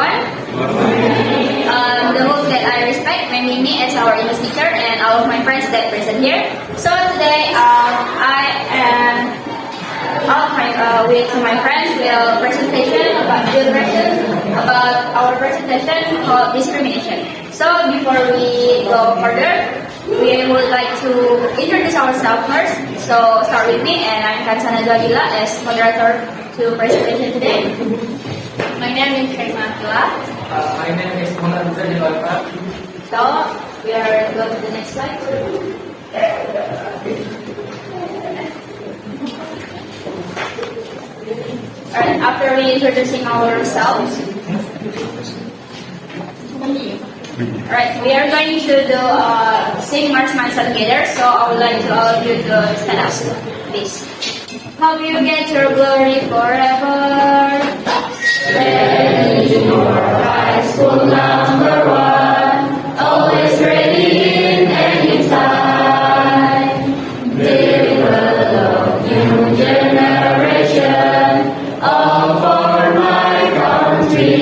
everyone. The most that I respect, mainly me as our English teacher and all of my friends that present here. So today, I am with my friends will presentation about our presentation called discrimination. So before we go further, we would like to introduce ourselves first. So start with me, and I'm Kansana Dwadila as moderator to presentation today. My name is Sheikh Matula. My name is Muhammad Zahid. So we are going to the next slide. Alright, after we introducing ourselves, alright, we are going to do sing March Mindset together. So I would like to all of you to stand up, please. Hope you get your glory forever. When your high school number one, always ready in any time. They will love new generation, all for my country.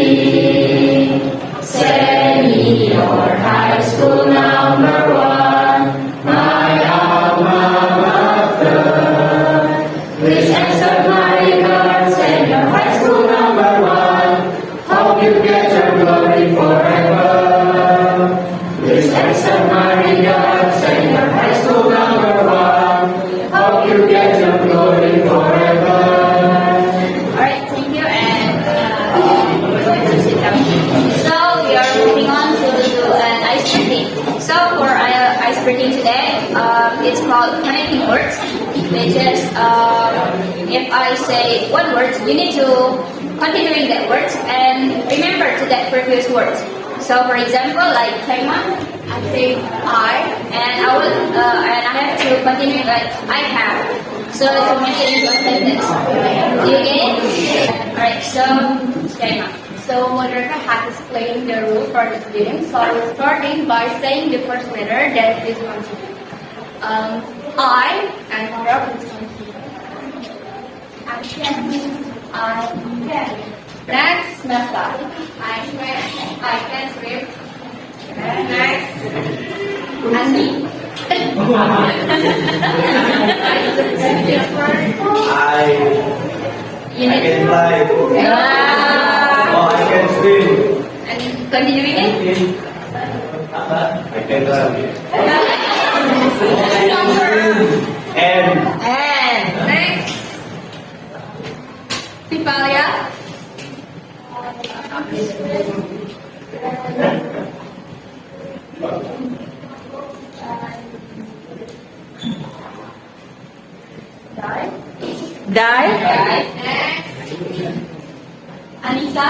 Send me your high school number one, my alma mater. Please answer my regards and your high school number one. Hope you get your glory forever. Please answer my regards and your high school number one. Hope you get your glory forever. Alright, thank you, and we're going to sit down. So we are moving on to do an ice breaking. So for ice breaking today, it's called connecting words, which is if I say one word, you need to continuing that word and remember to that previous words. So for example, like Chema, I say I, and I will and I have to continue like I have. So to make it into a sentence. Do you get it? Alright, so Chema. So moderator has explained the rule for the students. So starting by saying the first letter that is going to be I, and Mara is going to be I can. Next, Meta. I can swim. Next, Andy. I can fly. Oh, I can swim. And continuing it? I can run. And next, Sipalia. Die. Next, Anissa.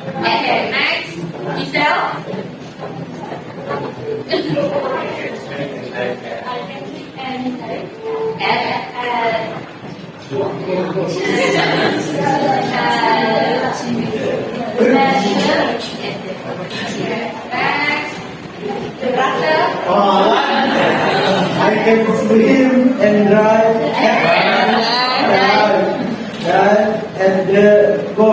Okay, next, Giselle. I can swim and drive and go.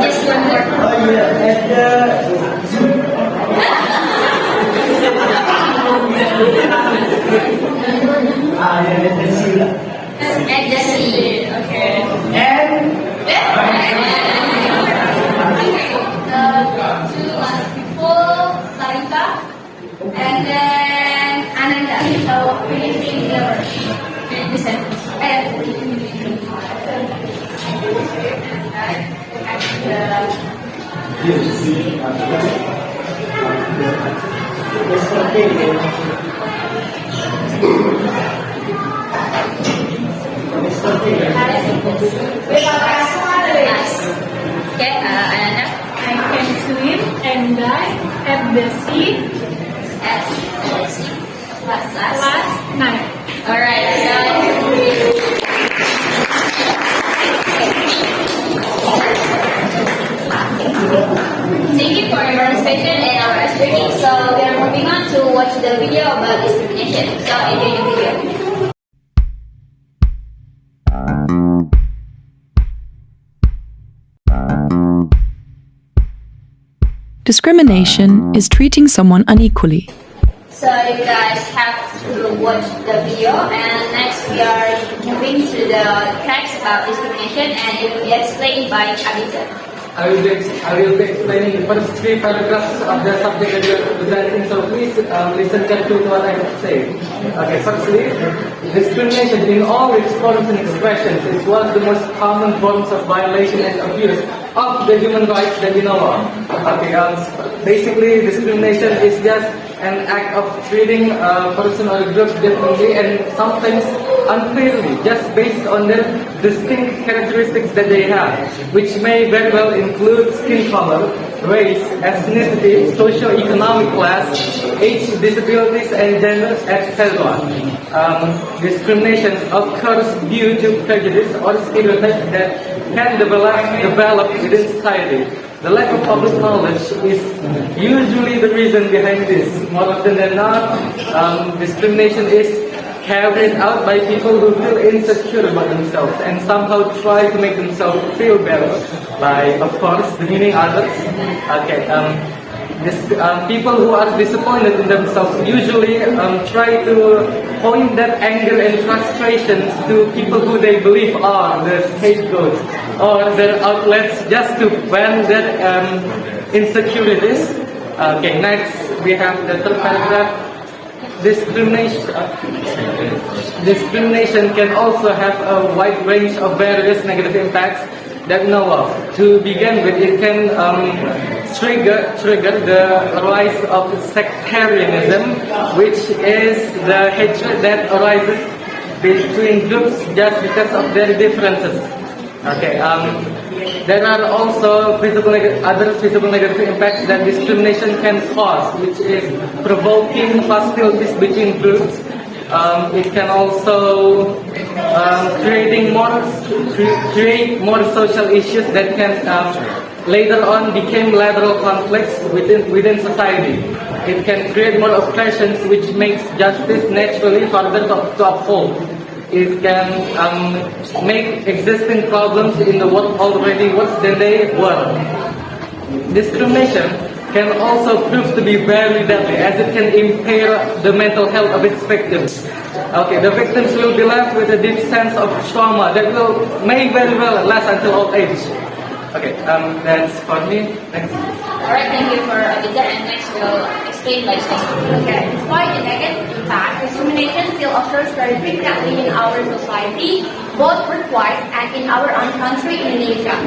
Just one more. Oh yeah, and the sea. And the sea. Okay. And Two last people, Larissa, and then Ananda. So finishing the sentence. Okay, Ananda. I can swim and dive at the sea last night. Alright, so the video about discrimination. So enjoy the video. Discrimination is treating someone unequally. So you guys have to watch the video, and next we are moving to the text about discrimination, and it will be explained by Abhijit. I will be explaining the first three paragraphs of the subject that we are presenting, so please listen carefully to what I have to say. Okay, firstly, discrimination in all its forms and expressions is one of the most common forms of violation and abuse of the human rights that we know of. Okay, basically discrimination is just an act of treating a person or a group differently and sometimes unfairly, just based on their distinct characteristics that they have, which may very well include skin color, race, ethnicity, socio-economic class, age, disabilities, and gender, etc. Discrimination occurs due to prejudice or stereotypes that can develop within society. The lack of public knowledge is usually the reason behind this. More often than not, discrimination is carried out by people who feel insecure about themselves and somehow try to make themselves feel better by, of course, demeaning others. Okay, people who are disappointed in themselves usually try to point that anger and frustrations to people who they believe are the scapegoats or their outlets just to vent their insecurities. Okay, next we have the third paragraph. Discrimination can also have a wide range of various negative impacts that we know of. To begin with, it can trigger the rise of sectarianism, which is the hatred that arises between groups just because of their differences. Okay, there are also other visible negative impacts that discrimination can cause, which is provoking hostilities between groups. It can also create more social issues that can later on become lateral conflicts within society. It can create more oppressions, which makes justice naturally harder to uphold. It can make existing problems in the world already worse than they were. Discrimination can also prove to be very deadly, as it can impair the mental health of its victims. Okay, the victims will be left with a deep sense of trauma that may very well last until old age. Okay, that's for me. Next. Alright, thank you for Abhijit, and next we'll explain by Shane. Okay, despite the negative impact, discrimination still occurs very frequently in our society, both worldwide and in our own country, Indonesia.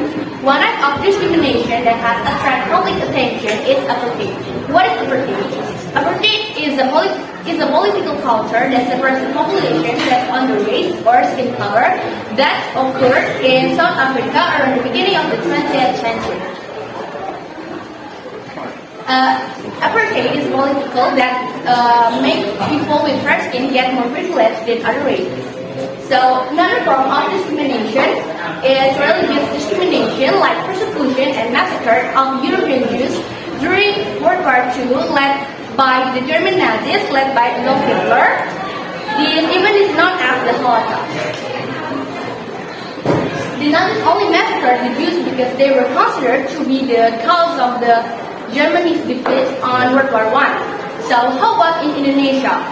One type of discrimination that has attracted public attention is apartheid. What is apartheid? Apartheid is a political culture that separates the population based on the race or skin color that occurred in South Africa around the beginning of the 20th century. Apartheid is political that makes people with fair skin get more privileged than other races. So another form of discrimination is religious discrimination, like persecution and massacre of European Jews during World War II, led by the German Nazis, led by Adolf Hitler. This even is known as the Holocaust. The Nazis only massacred the Jews because they were considered to be the cause of the Germany's defeat on World War I. So how about in Indonesia?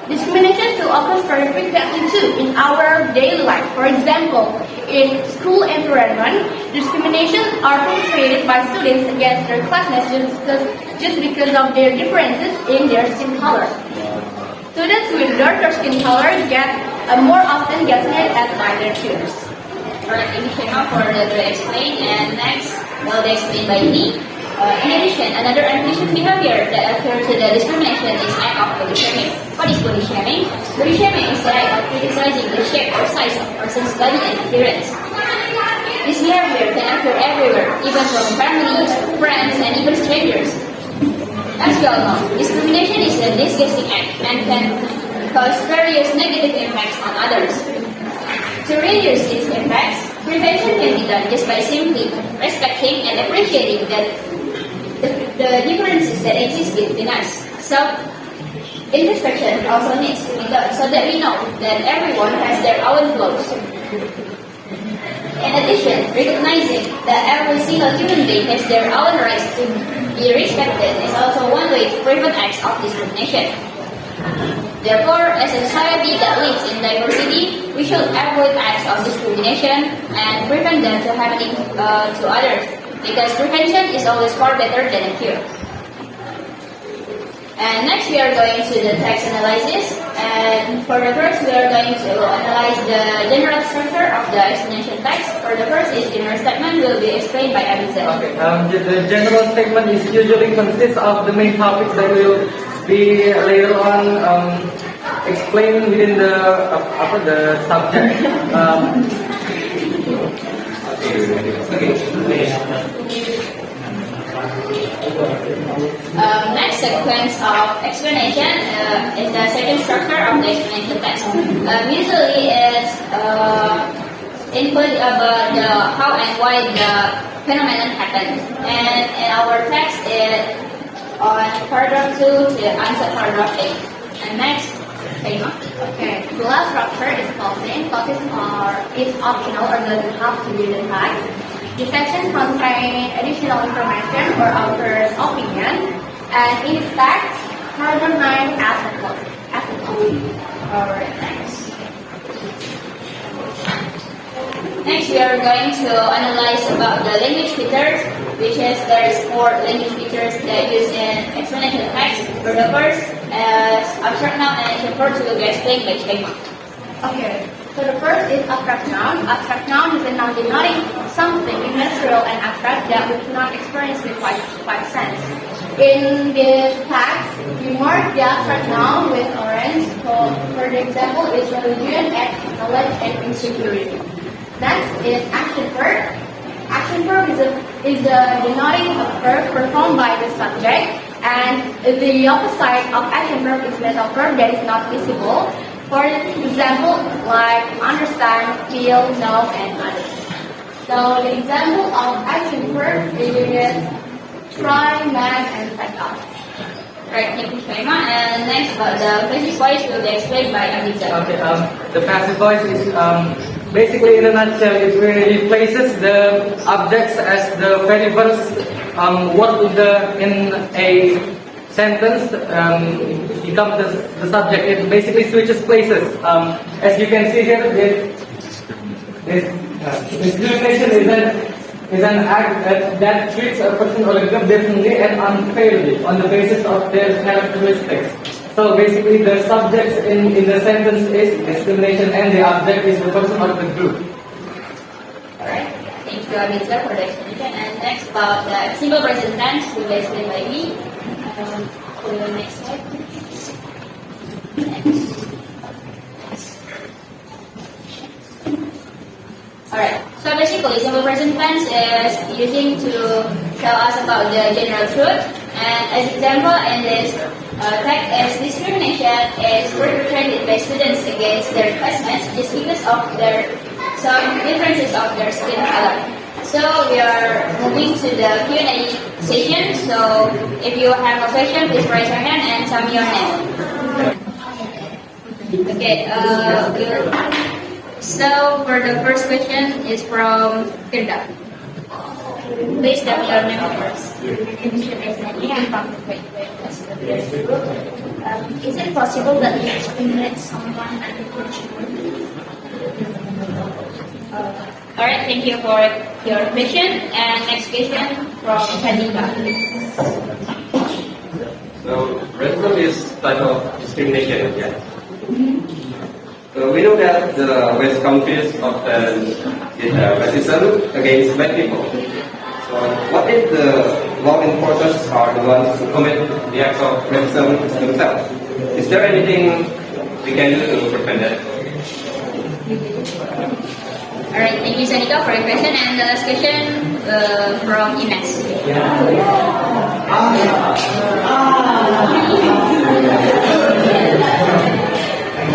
Discrimination still occurs very frequently too in our daily life. For example, in school environment, discriminations are perpetrated by students against their classmates just because of their differences in their skin color. Students with darker skin color more often get hit at by their peers. Alright, thank you Shema for the explain, and next will be explained by me. In addition, another unpleasant behavior that occurs to the discrimination is act of body shaming. What is body shaming? Body shaming is the act of criticizing the shape or size of a person's body and appearance. This behavior can occur everywhere, even from family, friends, and even strangers. As we all know, discrimination is a disgusting act and can cause various negative impacts on others. To reduce its impacts, prevention can be done just by simply respecting and appreciating the differences that exist between us. So, In this section also needs to be done so that we know that everyone has their own flaws. In addition, recognizing that every single human being has their own rights to be respected is also one way to prevent acts of discrimination. Therefore, as a society that lives in diversity, we should avoid acts of discrimination and prevent them from happening to others, because prevention is always far better than a cure. And next we are going to the text analysis, and for the first we are going to analyze the general structure of the explanation text. For the first is general statement will be explained by Abiza. Okay. The general statement is usually consists of the main topics that will be later on explained within the subject. Next sequence of explanation is the second structure of the explanation text. Usually it's input about the how and why the phenomenon happened. And in our text it on paragraph 2 to answer paragraph 8. And next, Faima. Okay, the last structure is closing. Closing is optional or doesn't have to be the text. The section contains additional information or author's opinion, and in its text, paragraph 9 as a closing. Alright, next. Next, we are going to analyze about the language features, which is there's 4 language features that use in explanation text. For the first, as abstract noun and import will be explained by Faima. Okay, so the first is abstract noun. Abstract noun is a noun denoting something immaterial and abstract that we cannot experience with five sense. In this text, we mark the abstract noun with orange. For the example, is religion, knowledge, and insecurity. Next is action verb. Action verb is a denoting of verb performed by the subject, and the opposite of action verb is mental verb that is not visible. For example, like understand, feel, know, and understand. So the example of action verb is try, make, and find out. Right, thank you, Faima. And next, about the passive voice will be explained by Abiza. Okay. The passive voice is basically, in a nutshell, it replaces the objects as the very first word in a sentence becomes the subject. It basically switches places. As you can see here, discrimination is an act that treats a person or a group differently and unfairly on the basis of their characteristics. So basically, the subjects in the sentence is discrimination, and the object is the person or the group. Alright, thank you, Abiza, for the explanation. And next, about the simple present tense will be explained by me. For the next slide. Alright, so basically simple present tense is using to tell us about the general truth. And as example in this text is discrimination is perpetrated by students against their classmates just because of some differences of their skin color. So we are moving to the Q&A session. So if you have a question, please raise your hand and tell me your name. Okay, so for the first question is from Firda. Please tell me your name first. Is it possible that you discriminate someone and Alright, thank you for your question. And next question from Khadija. So, racism is type of discrimination, yeah. We know that the West countries often did racism against white people. So, what if the law enforcers are the ones who commit the acts of racism themselves? Is there anything we can do to prevent that? Alright, thank you, Sanika, for your question. And the last question from Ines.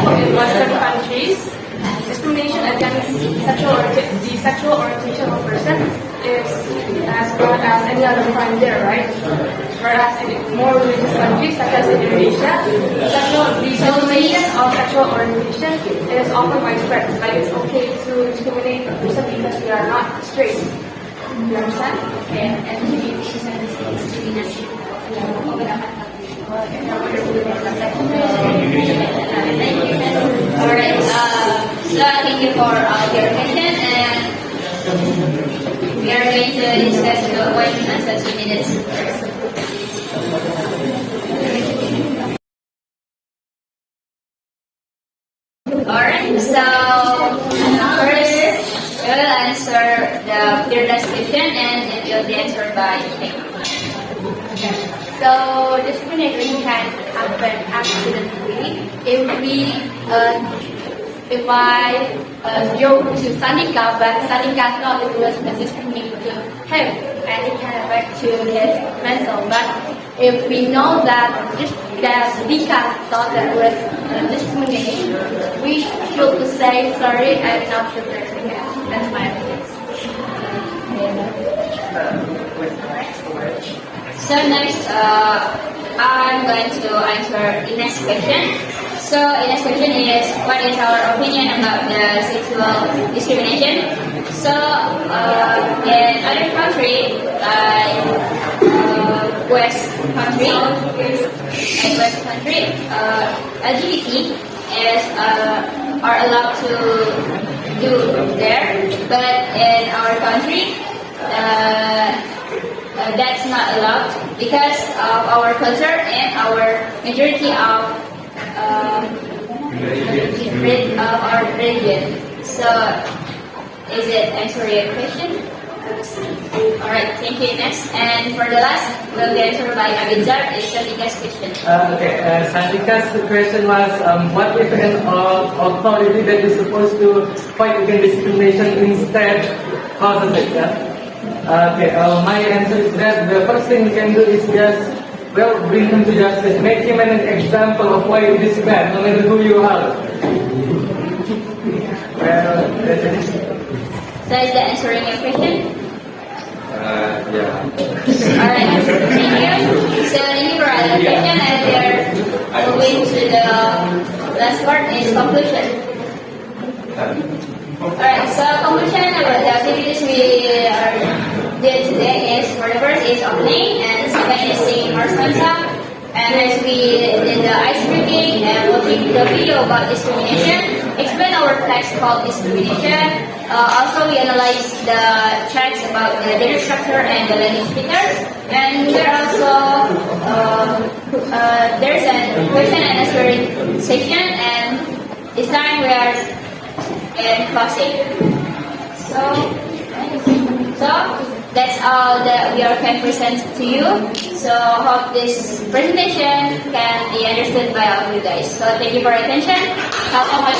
In Western countries, discrimination against the sexual orientation of a person has as bad as any other crime there, right? Whereas in more religious countries such as Indonesia, sexual discrimination or sexual orientation is often widespread. Like it's okay to discriminate a person because they are not straight. You understand? Okay, and discrimination. Alright, so thank you for your attention, and we are going to discuss the questions and 2 minutes. Alright, so first we will answer the fearless question and it will be answered by me. So discrimination can happen accidentally if I go to Sanika, but Sanika thought it was discriminating to him, and it can affect to his mental. But if we know that Dika thought that was discrimination, we should say sorry and not to hurt again. That's my opinion. So next, I'm going to answer the next question. So the next question is, what is our opinion about the sexual discrimination? So in other country, West country, LGBT is are allowed to do there, but in our country, that's not allowed because of our culture and our majority of our religion. So, is it answer your question? Alright, thank you. Next, and for the last, will be answered by Abizar. It's the biggest question. Sandika's question was, what if an authority that is supposed to fight against discrimination instead causes it? My answer is that the first thing we can do is just, bring him to justice. Make him an example of why it is bad, no matter who you are. That's it. So, is that answering your question? Yeah. Alright, thank you. So, thank you for the question, and we are moving to the last part is conclusion. Alright, so conclusion about the activities we did today is, for the first is opening, and second is singing our stanza, and as we did the ice breaking and watching the video about discrimination, explain our text called discrimination. Also, we analyzed the text about the gender structure and the language speakers, and there also there's a question and answering section, and this time we are in closing. So that's all that we can present to you. So hope this presentation can be understood by all of you guys. So thank you for your attention. Have a much.